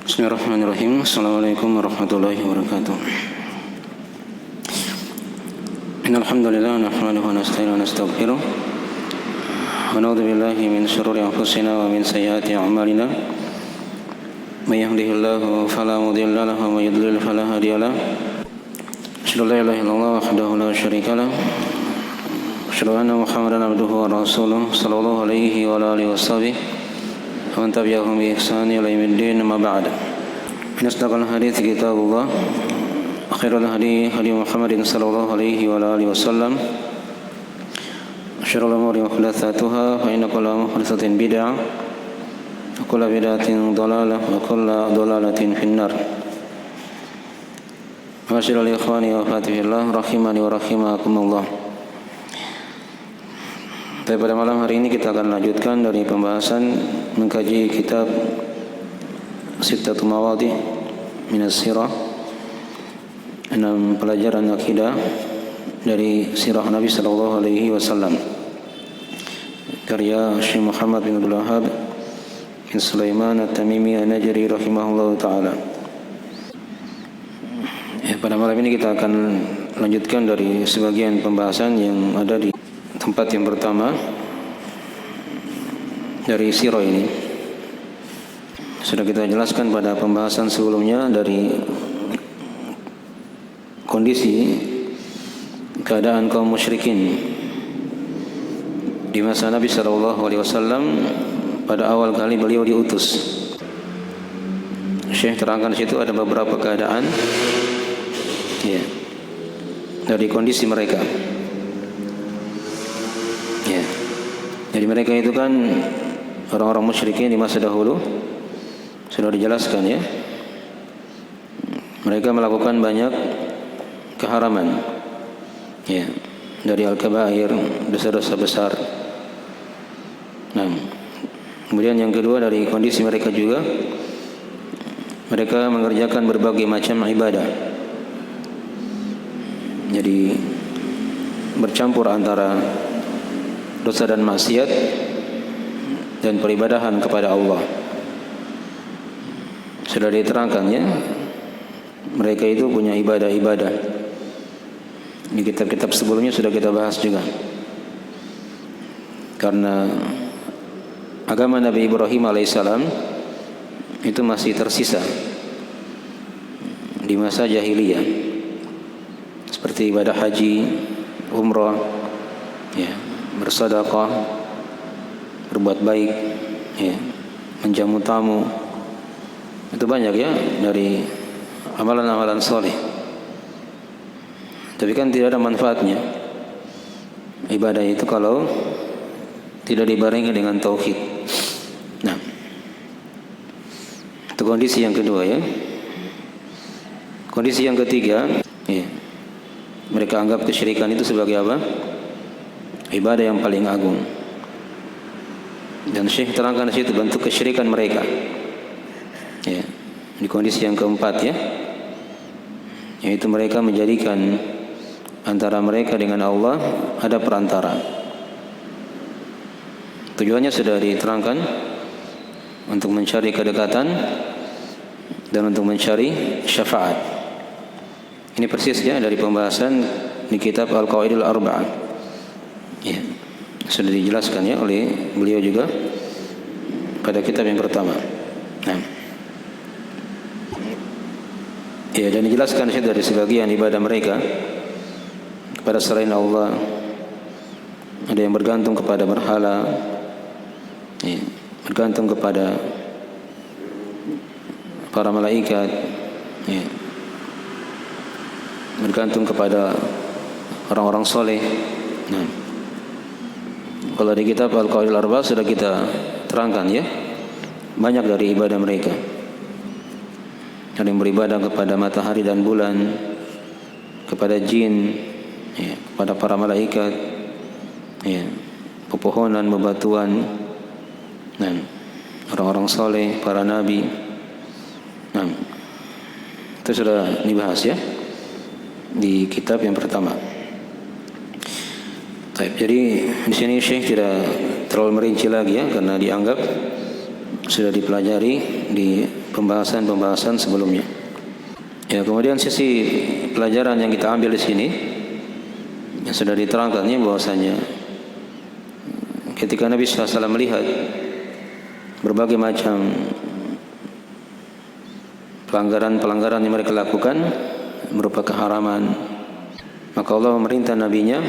Bismillahirrahmanirrahim. Assalamualaikum warahmatullahi wabarakatuh. Innal hamdalillah nahmaduhu wa nasta'inuhu wa nastaghfiruh wa na'udzu billahi min shururi anfusina wa min sayyiati a'malina. May yahdihillahu fala mudilla lahu wa may yudlil fala hadiya lahu. Asyhadu an la ilaha illallah wahdahu la syarika lahu. Asyhadu anna Muhammadan abduhu wa rasuluh sallallahu alaihi wa alihi washabbihi wa man tabi'ahum bi ihsan ila yaumiddin, amma ba'd. Asdaqal hadits kitabullah, khairul hadi hadi Muhammadin sallallahu alaihi wa alihi wasallam, syarrul umuri muhdatsatuha, fa inna kulla muhdatsatin bid'ah wa kullu bid'atin dhalalah wa kullu dhalalatin finnar. Masyaallah ikhwani wa akhwati rahimani wa rahimakumullah. Pada malam hari ini kita akan lanjutkan dari pembahasan mengkaji kitab Sittatu Mawadhi' Minas Sirah, 6 pelajaran akidah dari sirah Nabi sallallahu alaihi wasallam, karya Syekh Muhammad bin Abdul Wahhab bin Sulaiman At-Tamimi An-Najri rahimahullahu taala. Pada malam ini kita akan lanjutkan dari sebagian pembahasan yang ada di tempat yang pertama dari sirah ini. Sudah kita jelaskan pada pembahasan sebelumnya dari kondisi keadaan kaum musyrikin di masa Nabi sallallahu alaihi wasallam pada awal kali beliau diutus. Syekh terangkan di situ ada beberapa keadaan dari kondisi mereka. Jadi mereka itu kan orang-orang musyrikin di masa dahulu, sudah dijelaskan ya. Mereka melakukan banyak keharaman, dari al-kabair, dosa-dosa besar. Nah, kemudian yang kedua dari kondisi mereka juga, mereka mengerjakan berbagai macam ibadah. Jadi bercampur antara dosa dan maksiat dan peribadahan kepada Allah. Sudah diterangkan ya, mereka itu punya ibadah-ibadah. Di kitab-kitab sebelumnya sudah kita bahas juga. Karena agama Nabi Ibrahim alaihissalam itu masih tersisa di masa jahiliyah, seperti ibadah haji, umrah, bersedekah, berbuat baik, menjamu tamu. Itu banyak ya dari amalan-amalan soleh. Tapi kan tidak ada manfaatnya ibadah itu kalau tidak dibarengi dengan tauhid. Nah, itu kondisi yang kedua ya. Kondisi yang ketiga, mereka anggap kesyirikan itu sebagai apa? Ibadah yang paling agung. Dan Syekh terangkan di situ bentuk kesyirikan mereka. Di kondisi yang keempat ya, yaitu mereka menjadikan antara mereka dengan Allah ada perantara. Tujuannya sudah diterangkan, untuk mencari kedekatan dan untuk mencari syafaat. Ini persis ya dari pembahasan di kitab Al-Qawaidul Arba'ah. Sudah dijelaskan ya oleh beliau juga pada kitab yang pertama. Dan dijelaskan dari sebagian ibadah mereka kepada selain Allah. Ada yang bergantung kepada berhala, bergantung kepada para malaikat, bergantung kepada orang-orang soleh. Kalau di kitab Al-Qawaidul Arba'ah sudah kita terangkan ya, banyak dari ibadah mereka. Ada yang beribadah kepada matahari dan bulan, kepada jin, kepada para malaikat, pepohonan, bebatuan, orang-orang soleh, para nabi. Itu sudah dibahas ya di kitab yang pertama. Jadi di sini Syekh tidak terlalu merinci lagi ya, karena dianggap sudah dipelajari di pembahasan sebelumnya. Ya, kemudian sisi pelajaran yang kita ambil di sini yang sudah diterangkannya bahwasanya ketika Nabi SAW melihat berbagai macam pelanggaran yang mereka lakukan berupa keharaman, maka Allah memerintah nabinya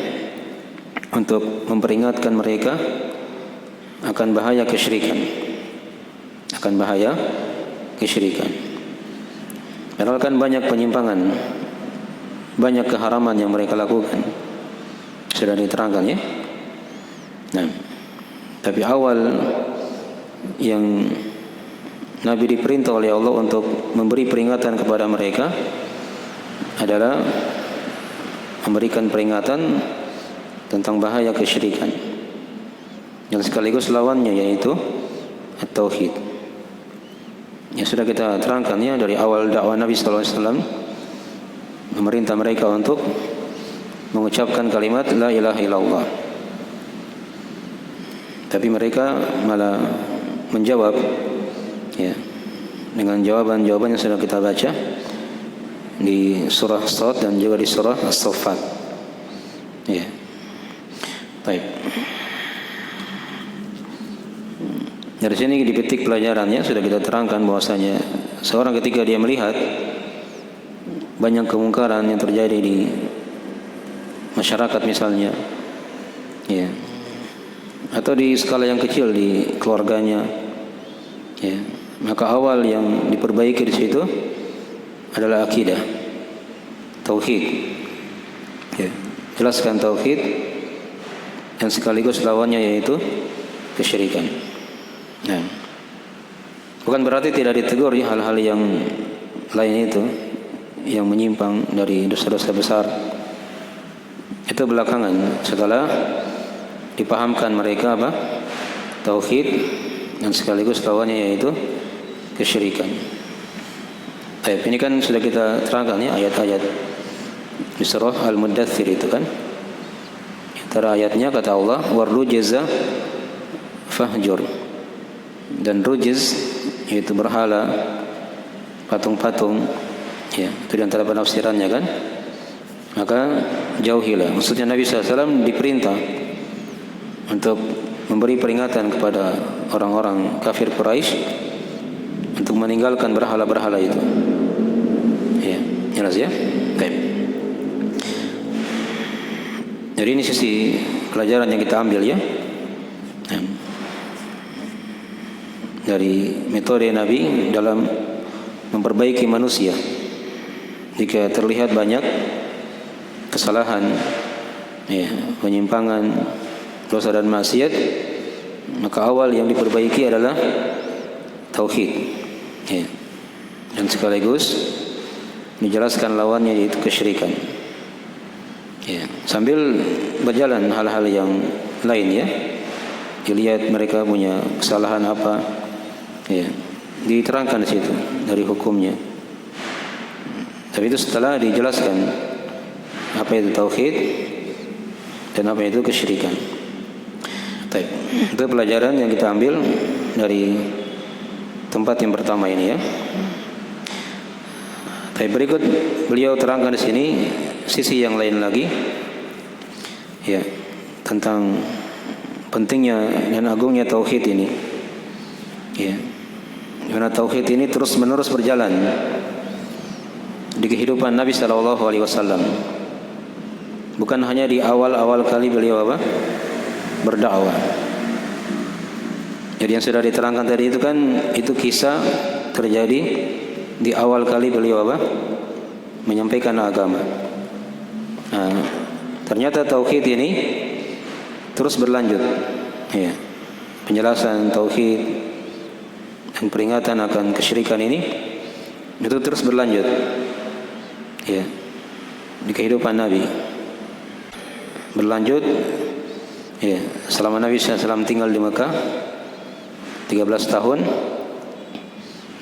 untuk memperingatkan mereka akan bahaya kesyirikan. Padahal kan banyak penyimpangan, banyak keharaman yang mereka lakukan. Sudah diterangkan ya. Nah, tapi awal yang Nabi diperintah oleh Allah untuk memberi peringatan kepada mereka adalah memberikan peringatan tentang bahaya kesyirikan. Yang sekaligus lawannya yaitu at-tauhid. Yang sudah kita terangkan ya dari awal dakwah Nabi sallallahu alaihi wasallam, memerintah mereka untuk mengucapkan kalimat la ilaha illallah. Tapi mereka malah menjawab ya dengan jawaban-jawaban yang sudah kita baca di surah Sad dan juga di surah As-Saffat. Ya. Baik. Dari sini dipetik pelajarannya, sudah kita terangkan bahwasanya seorang ketika dia melihat banyak kemungkaran yang terjadi di masyarakat misalnya, ya, atau di skala yang kecil di keluarganya, ya, maka awal yang diperbaiki di situ adalah akidah, tauhid. Ya, jelaskan tauhid dan sekaligus lawannya yaitu kesyirikan. Nah, bukan berarti tidak ditegur ya hal-hal yang lain itu yang menyimpang dari dosa-dosa besar. Itu belakangan setelah dipahamkan mereka apa? Tauhid dan sekaligus lawannya yaitu kesyirikan. Baik, ini kan sudah kita terangkan ya ayat-ayat di surah Al-Muddathir itu kan. Antara ayatnya kata Allah, "Warrujza fahjur." Dan rujiz yaitu berhala, patung-patung, ya, itu di antara penafsirannya kan. Maka jauhilah. Maksudnya Nabi SAW diperintah untuk memberi peringatan kepada orang-orang kafir Quraisy untuk meninggalkan berhala-berhala itu. Ya, jelas ya? Baik. Jadi ini sisi pelajaran yang kita ambil ya. Dari metode Nabi dalam memperbaiki manusia. Jika terlihat banyak kesalahan, ya, penyimpangan, dosa dan maksiat, maka awal yang diperbaiki adalah tauhid, ya, dan sekaligus dijelaskan lawannya yaitu kesyirikan, ya, sambil berjalan hal-hal yang lain ya, dilihat mereka punya kesalahan apa, ya, diterangkan di situ dari hukumnya. Tapi itu setelah dijelaskan apa itu tauhid dan apa itu kesyirikan. Baik, itu pelajaran yang kita ambil dari tempat yang pertama ini ya. Baik, berikut beliau terangkan di sini sisi yang lain lagi, ya, tentang pentingnya dan agungnya tauhid ini. Ya. Karena tauhid ini terus-menerus berjalan di kehidupan Nabi sallallahu alaihi wasallam. Bukan hanya di awal-awal kali beliau apa? Berdakwah. Jadi yang sudah diterangkan tadi itu kan itu kisah terjadi di awal kali beliau apa? Menyampaikan agama. Nah, ternyata tauhid ini terus berlanjut. Ya. Penjelasan tauhid dan peringatan akan kesyirikan ini itu terus berlanjut ya di kehidupan Nabi, berlanjut ya selama Nabi SAW tinggal di Mekah 13 tahun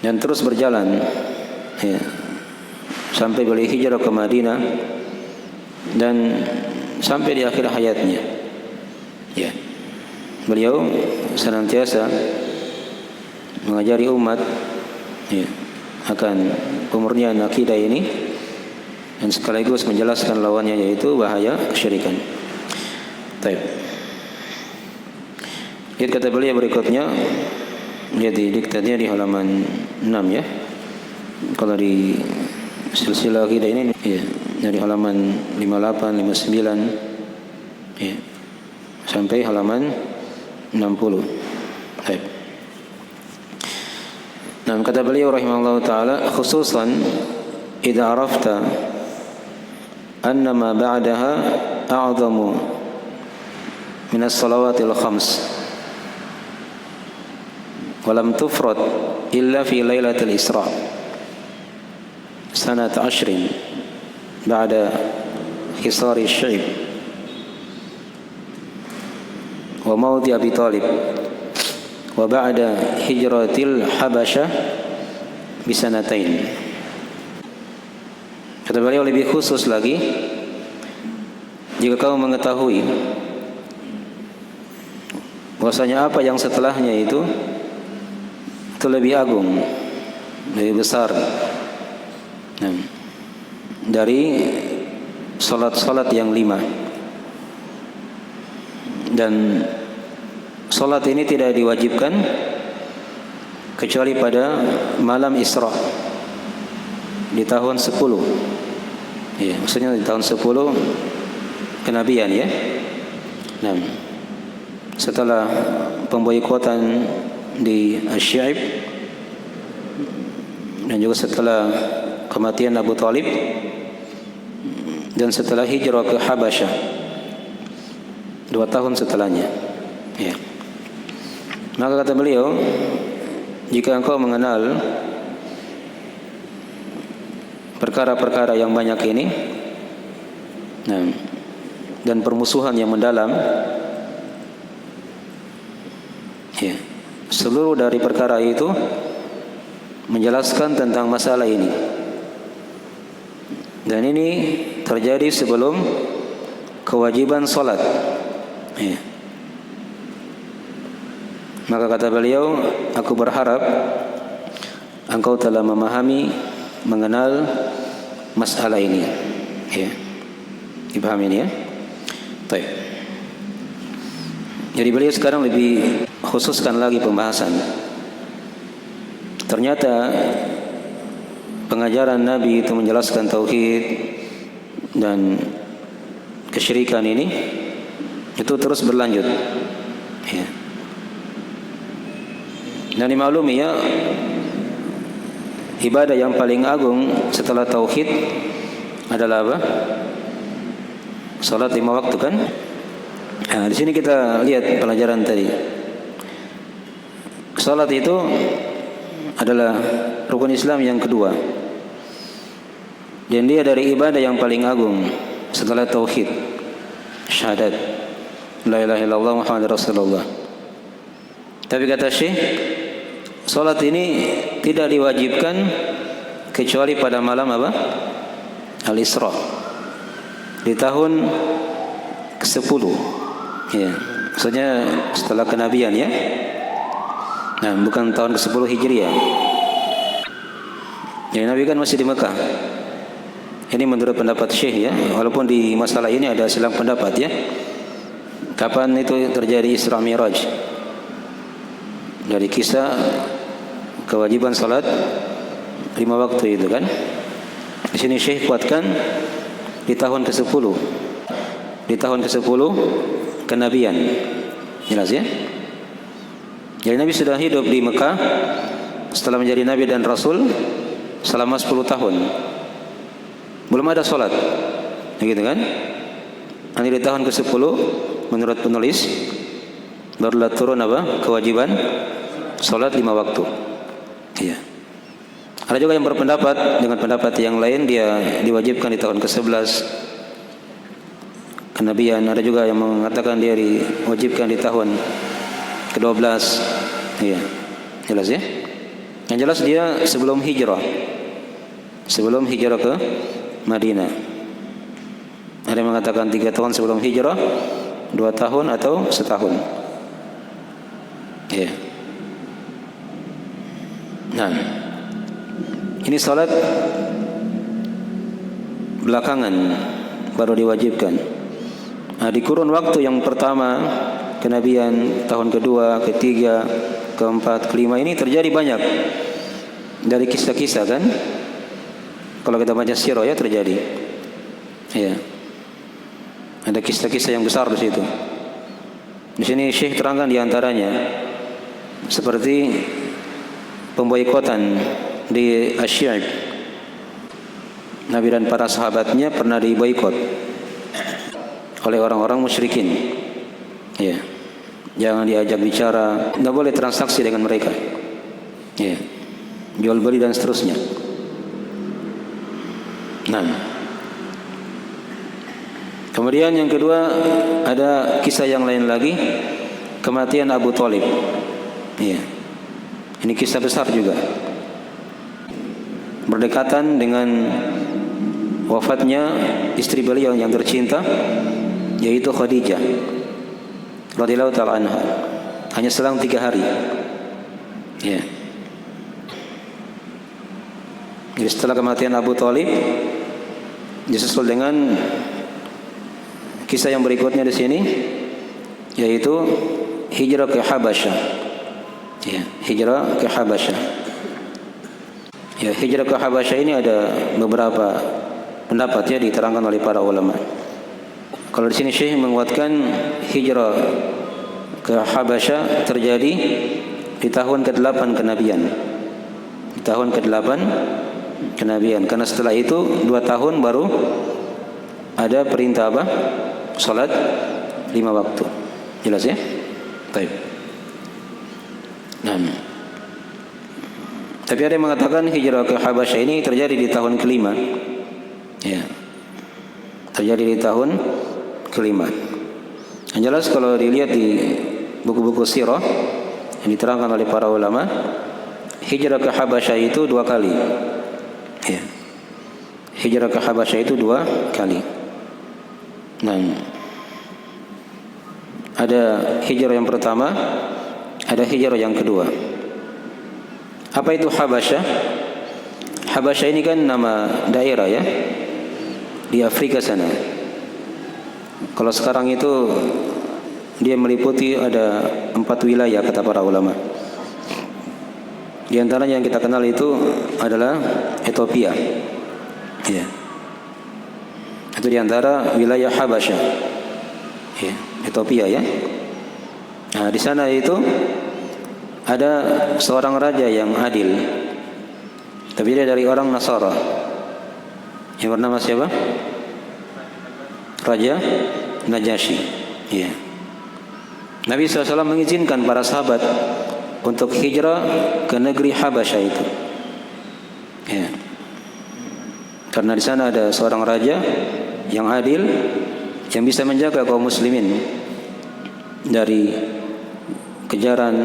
dan terus berjalan ya sampai beliau hijrah ke Madinah dan sampai di akhir hayatnya ya beliau senantiasa mengajari umat ya, akan pemurnian akidah ini dan sekaligus menjelaskan lawannya, yaitu bahaya kesyirikan. Baik. Lihat kata beliau berikutnya, lihat di diktatnya di halaman 6 ya. Kalau di silsilah akidah ini ya, dari halaman 58, 59 ya, sampai halaman 60. Baik. Nah, kata beliau rahimahullah taala, khususan idza arafta anna ma ba'daha a'zamu min as-salawatil khams wa lam tufrad illa fi lailatul Isra sanat 10 ba'da hisari Sy'ib wa mawdi Abi Talib wa ba'da hijratil Habasyah bisanatain. Kata beliau lebih khusus lagi, jika kamu mengetahui bahwasanya apa yang setelahnya itu lebih agung, lebih besar dari salat-salat yang 5, dan salat ini tidak diwajibkan kecuali pada malam Isra di tahun 10. Ya, maksudnya di tahun 10 kenabian ya. Nah, setelah pemboikotan di Sy'ib dan juga setelah kematian Abu Talib dan setelah hijrah ke Habasyah 2 tahun setelahnya ya. Maka kata beliau, jika engkau mengenal perkara-perkara yang banyak ini dan permusuhan yang mendalam ya, seluruh dari perkara itu menjelaskan tentang masalah ini, dan ini terjadi sebelum kewajiban salat ya. Maka kata beliau, aku berharap engkau telah memahami, mengenal masalah ini ya. Dipahami ini ya. Baik. Jadi beliau sekarang lebih khususkan lagi pembahasan. Ternyata pengajaran Nabi itu menjelaskan tauhid dan kesyirikan ini itu terus berlanjut ya. Dan dimaklumi ya, ibadah yang paling agung setelah tauhid adalah apa? Salat 5 waktu kan? Nah, di sini kita lihat pelajaran tadi. Salat itu adalah rukun Islam yang kedua, dan dia dari ibadah yang paling agung setelah tauhid, syahadat la ilaha illallah Muhammadur Rasulullah. Tapi kata Syekh, salat ini tidak diwajibkan kecuali pada malam apa? Al-Isra di tahun ke-10 ya. Maksudnya setelah kenabian ya. Nah, bukan tahun ke-10 Hijriah. Ya, Nabi kan masih di Mekah. Ini menurut pendapat Syekh ya. Walaupun di masalah ini ada silang pendapat ya. Kapan itu terjadi Isra Mi'raj? Dari kisah kewajiban salat 5 waktu itu kan. Di sini Syekh kuatkan di tahun ke-10. Di tahun ke-10 kenabian. Jelas ya? Jadi Nabi sudah hidup di Mekah setelah menjadi Nabi dan Rasul selama 10 tahun. Belum ada salat. Begitu kan? Nanti di tahun ke-10 menurut penulis barulah turun apa? Kewajiban salat 5 waktu. Iya. Ada juga yang berpendapat dengan pendapat yang lain, dia diwajibkan di tahun ke-11 kenabian. Ada juga yang mengatakan dia diwajibkan di tahun ke-12. Iya. Jelas ya? Yang jelas dia sebelum hijrah. Sebelum hijrah ke Madinah. Ada yang mengatakan 3 tahun sebelum hijrah, 2 tahun atau setahun. Iya. Nah, Ini salat belakangan baru diwajibkan. Di kurun waktu yang pertama kenabian, tahun kedua, ketiga, keempat, kelima ini terjadi banyak dari kisah-kisah kan. Kalau kita baca sirah ya terjadi. Ya. Ada kisah-kisah yang besar di situ. Di sini Syekh terangkan di antaranya seperti pemboikotan di Asy-Syi'b. Nabi dan para sahabatnya pernah diboikot oleh orang-orang musyrikin. Ya. Jangan diajak bicara, enggak boleh transaksi dengan mereka. Ya. Jual beli dan seterusnya. Nah. Kemudian yang kedua ada kisah yang lain lagi, kematian Abu Thalib. Ya. Ini kisah besar juga. Berdekatan dengan wafatnya istri beliau yang tercinta, yaitu Khadijah radhiyallahu ta'ala anha. Hanya selang 3 hari. Ya. Jadi setelah kematian Abu Thalib disusul dengan kisah yang berikutnya di sini, yaitu hijrah ke Habasyah. Ya, hijrah ke Habasyah. Ya, hijrah ke Habasyah ini ada beberapa pendapat ya diterangkan oleh para ulama. Kalau di sini Syekh menguatkan hijrah ke Habasyah terjadi di tahun ke-8 kenabian. Di tahun ke-8 kenabian. Karena setelah itu 2 tahun baru ada perintah apa? Salat 5 waktu. Jelas ya? Baik. Nah. Tapi ada yang mengatakan hijrah ke Habasyah ini terjadi di tahun ke-5. Ya. Terjadi di tahun ke-5. Yang jelas kalau dilihat di buku-buku sirah yang diterangkan oleh para ulama, hijrah ke Habasyah itu 2 kali. Ya. Hijrah ke Habasyah itu 2 kali. Nah, ada hijrah yang pertama, ada hijrah yang kedua. Apa itu Habasyah? Habasyah ini kan nama daerah ya, di Afrika sana. Kalau sekarang itu dia meliputi ada 4 wilayah kata para ulama. Di antaranya yang kita kenal itu adalah Ethiopia. Ya. Itu di antara wilayah Habasyah. Ya, Ethiopia ya. Nah, di sana itu ada seorang raja yang adil. Tapi dia dari orang Nasara. Yang bernama siapa? Raja Najasyi. Ya. Nabi SAW mengizinkan para sahabat untuk hijrah ke negeri Habasyah itu. Ya. Karena di sana ada seorang raja yang adil yang bisa menjaga kaum muslimin dari kejaran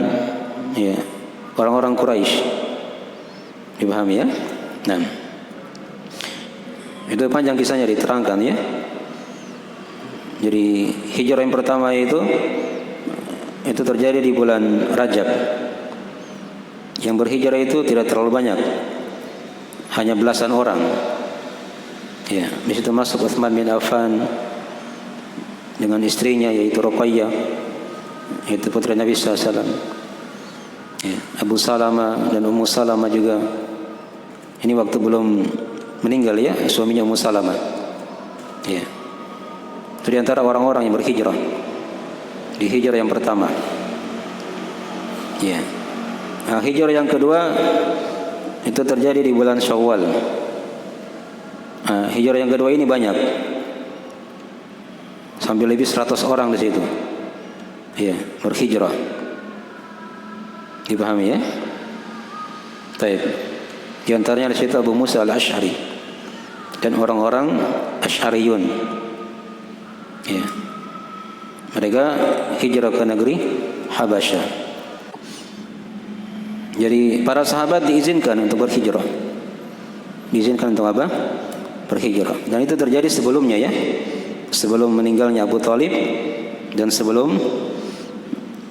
ya orang-orang Quraisy. Dipahami ya? Nah. Itu panjang kisahnya diterangkan ya. Jadi hijrah yang pertama itu terjadi di bulan Rajab. Yang berhijrah itu tidak terlalu banyak, hanya belasan orang. Ya, di situ masuk Utsman bin Affan dengan istrinya yaitu Ruqayyah, yaitu putri Nabi SAW. Ya, Abu Salamah dan Ummu Salamah juga. Ini waktu belum meninggal ya, suaminya Ummu Salamah. Ya. Itu di antara orang-orang yang berhijrah di hijrah yang pertama. Ya. Nah, hijrah yang kedua itu terjadi di bulan Syawal. Nah, hijrah yang kedua ini banyak, sampai lebih 100 orang di situ. Ya, berhijrah. Dipahami ya? Baik. Di antaranya di situ Abu Musa al-Asy'ari dan orang-orang Asy'ariyun. Ya. Mereka hijrah ke negeri Habasyah. Jadi para sahabat diizinkan untuk berhijrah. Diizinkan untuk apa? Berhijrah. Dan itu terjadi sebelumnya ya. Sebelum meninggalnya Abu Thalib dan sebelum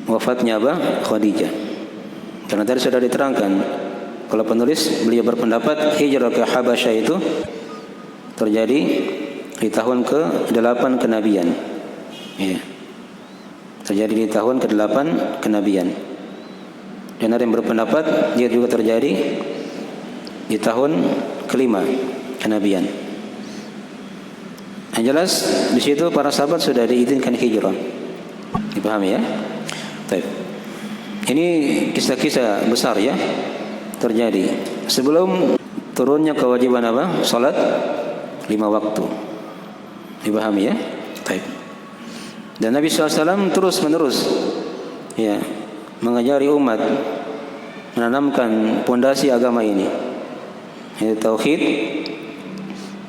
wafatnya Khadijah. Karena tadi sudah diterangkan Kalau penulis beliau berpendapat hijrah ke Habasyah itu terjadi di tahun ke-8 kenabian. Ya. Terjadi di tahun ke-8 kenabian. Dan ada yang berpendapat dia juga terjadi di tahun ke-5 kenabian. Yang jelas di situ para sahabat sudah diizinkan hijrah. Dipahami ya? Baik. Ini kisah-kisah besar ya terjadi sebelum turunnya kewajiban apa? Salat 5 waktu. Dipahami ya? Baik. Dan Nabi SAW terus menerus ya mengajari umat menanamkan pondasi agama ini, yaitu tauhid,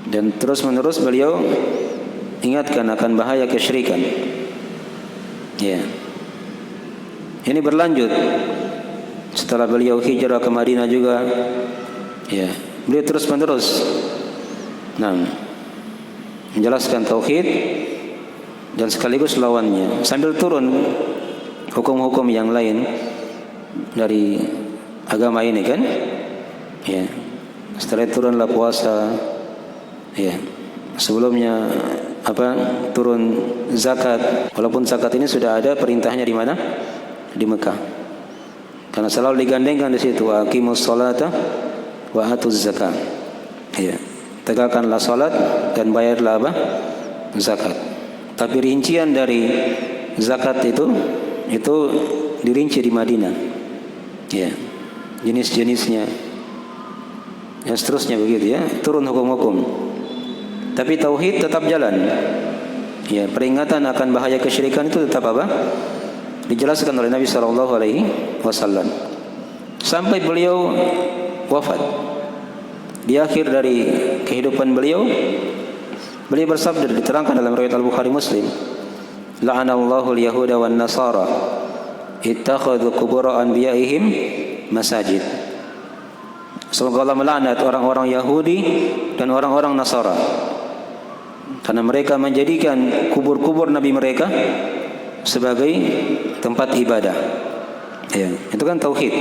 dan terus menerus beliau ingatkan akan bahaya kesyirikan. Ya. Ini berlanjut setelah beliau hijrah ke Madinah juga. Ya, beliau terus menerus menjelaskan tauhid dan sekaligus lawannya sambil turun hukum-hukum yang lain dari agama ini kan. Ya. Setelah itu turunlah puasa. Ya. Sebelumnya turun zakat, walaupun zakat ini sudah ada perintahnya di mana? Di Mekah. Karena selalu digandengkan di situ aqimus sholata wa atuz zakat. Ya. Tegakkanlah salat dan bayarlah zakat. Tapi rincian dari zakat itu dirinci di Madinah. Ya. Jenis-jenisnya. Dan seterusnya begitu ya, turun hukum-hukum. Tapi tauhid tetap jalan. Ya, peringatan akan bahaya kesyirikan itu tetap dijelaskan oleh Nabi sallallahu alaihi wasallam sampai beliau wafat. Di akhir dari kehidupan beliau bersabda, diterangkan dalam riwayat Al-Bukhari Muslim, la'anallahu al-yahuda wan nasara ittakhadhu qubur anbiya'ihim masajid. Semoga Allah melaknat orang-orang Yahudi dan orang-orang Nasara karena mereka menjadikan kubur-kubur nabi mereka sebagai tempat ibadah. Ya, itu kan tauhid.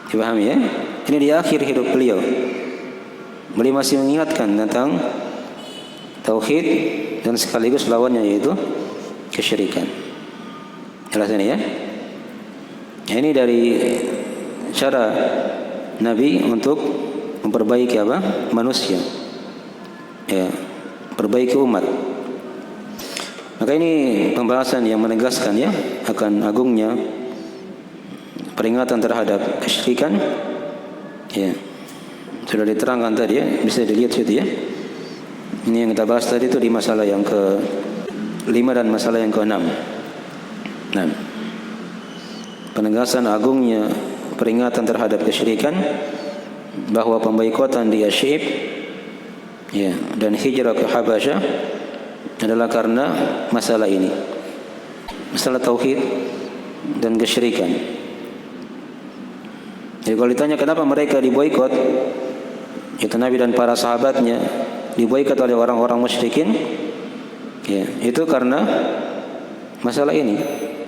Dipahami ya? Ini di akhir hidup beliau. Beliau masih mengingatkan tentang tauhid dan sekaligus lawannya yaitu kesyirikan. Jelas ini ya? Ini dari cara Nabi untuk memperbaiki manusia. Ya, perbaiki umat. Maka ini pembahasan yang menegaskan ya akan agungnya peringatan terhadap kesyirikan. Ya. Sudah diterangkan tadi ya, bisa dilihat situ ya. Ini yang kita bahas tadi itu di masalah yang ke-5 dan masalah yang ke-6. Nah, penegasan agungnya peringatan terhadap kesyirikan, bahwa pemboikotan di Asy'ib ya dan hijrah ke Habasyah adalah karena masalah ini, masalah tauhid dan kesyirikan. Jadi kalau ditanya kenapa mereka diboikot, itu Nabi dan para sahabatnya diboikot oleh orang-orang musyrikin, ya itu karena masalah ini,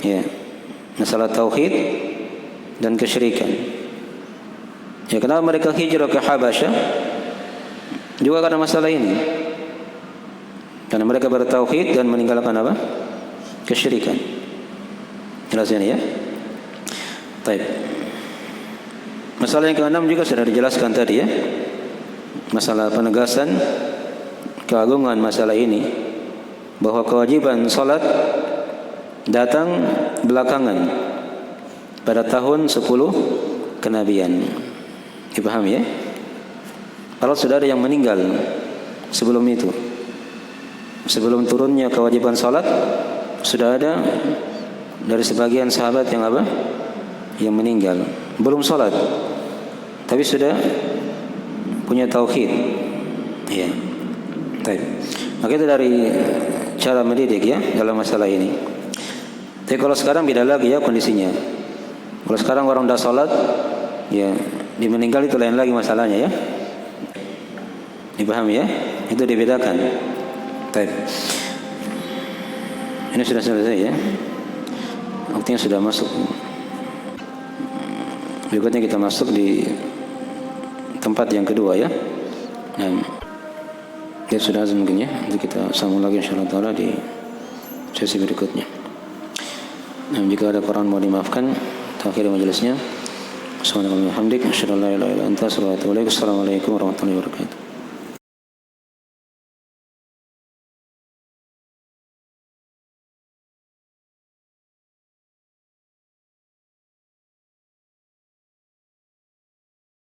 ya masalah tauhid dan kesyirikan. Ya kenapa mereka hijrah ke Habasyah? Juga karena masalah ini. Karena mereka bertauhid dan meninggalkan kesyirikan. Jelas ini ya? Baik. Masalah yang ke-6 juga sudah dijelaskan tadi ya. Masalah penegasan keagungan masalah ini, bahwa kewajiban salat datang belakangan pada tahun 10 kenabian. Dipahami ya? Kalau sudah ada yang meninggal sebelum itu, sebelum turunnya kewajiban salat, sudah ada dari sebagian sahabat yang yang meninggal belum salat, tapi sudah punya tauhid. Ya. Baik. Maka itu dari cara mendidik ya dalam masalah ini. Tapi kalau sekarang beda lagi ya kondisinya. Kalau sekarang orang dah salat, ya dia meninggal itu lain lagi masalahnya ya. Dipahami ya? Itu dibedakan. Baik. Ini sudah selesai ya. Waktunya sudah masuk. Berikutnya kita masuk di tempat yang kedua ya. Ya sudah azan mungkin ya. Nanti kita sambung lagi insyaallah taala di sesi berikutnya. Jika ada Quran mau dimaafkan, akhir majelisnya. Assalamualaikum warahmatullahi wabarakatuh. Assalamualaikum warahmatullahi wabarakatuh.